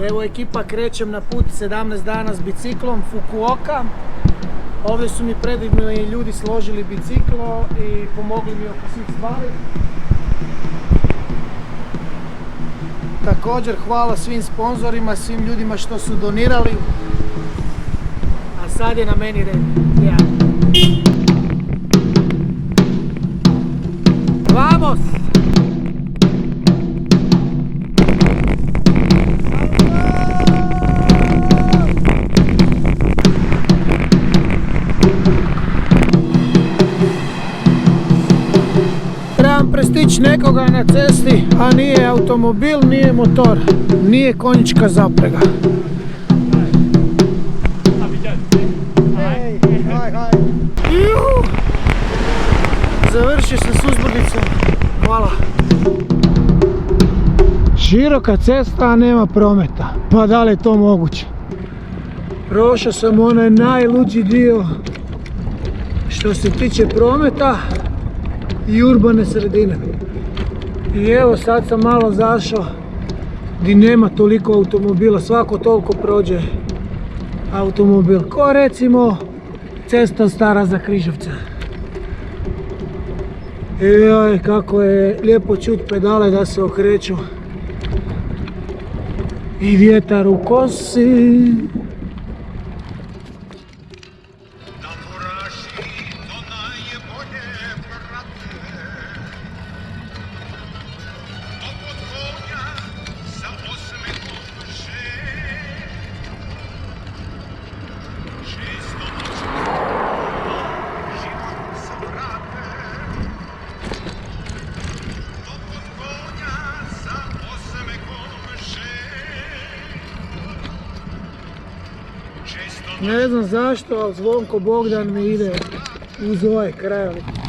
Evo ekipa, krećem na put 17 dana s biciklom Fukuoka. Ovdje su mi predivni ljudi složili biciklo i pomogli mi oko svih stvari. Također hvala svim sponzorima, svim ljudima što su donirali. A sad je na meni red. Vamos! Trebam prestići nekoga na cesti, a nije automobil, nije motor, nije konjička zaprega. Završi se s uzbrdicom. Hvala. Široka cesta, a nema prometa. Pa da li je to moguće? Prošao sam onaj najluđi dio što se tiče prometa i urbane sredine. I evo sad sam malo zašao gdje nema toliko automobila, svako toliko prođe automobil. Ko recimo cesta Stara za Križevce. Joj, kako je lijepo čuti pedale da se okreću. I vjetar u kosi. Ne znam zašto, ali Zvonko Bogdan mi ide uz ovaj krajovnik.